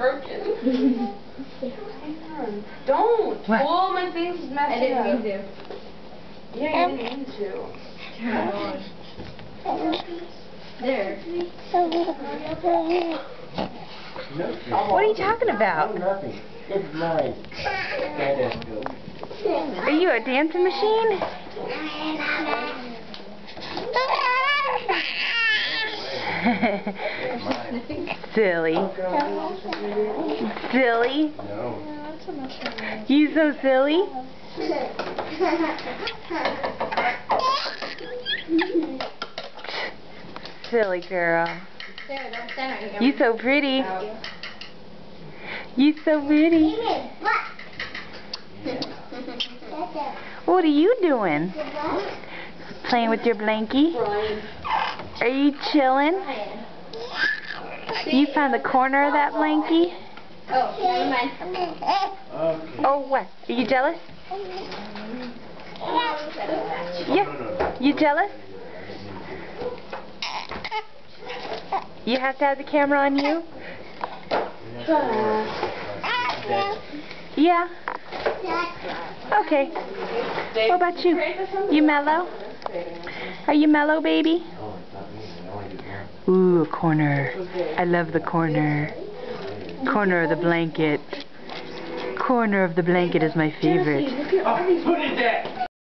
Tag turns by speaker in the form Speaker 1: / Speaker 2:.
Speaker 1: broken. Don't!
Speaker 2: What?
Speaker 1: Oh, my face is messed up.
Speaker 3: I didn't mean to.
Speaker 1: Yeah, you didn't mean to.
Speaker 3: There.
Speaker 2: What are you talking about?
Speaker 4: Nothing. It's mine.
Speaker 2: Are you a dancing machine? Silly. Silly.
Speaker 4: No.
Speaker 2: You so silly. Silly girl.
Speaker 3: There, don't stand right here.
Speaker 2: You so pretty. You so pretty. What are you doing? Playing with your blankie? Are you chilling? You found the corner of that blankie?
Speaker 3: Oh, never mind.
Speaker 4: Okay.
Speaker 2: Oh, what? Are you jealous? Yeah. You jealous? You have to have the camera on you? Yeah. Okay. What about you? You mellow? Are you mellow, baby? Ooh, a corner. I love the corner. Corner of the blanket. Corner of the blanket is my favorite.
Speaker 4: Oh, put it there.